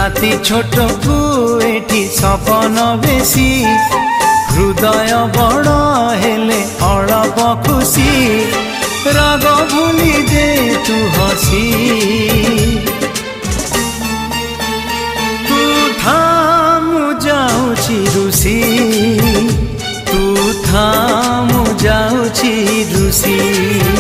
राति छोट को एठी सपन बेसी हृदय बड़ हेले अळप खुशी राग भूली दे तू हसी तू थामु जाउछि रुसी तू थामु जाउछि रुसी।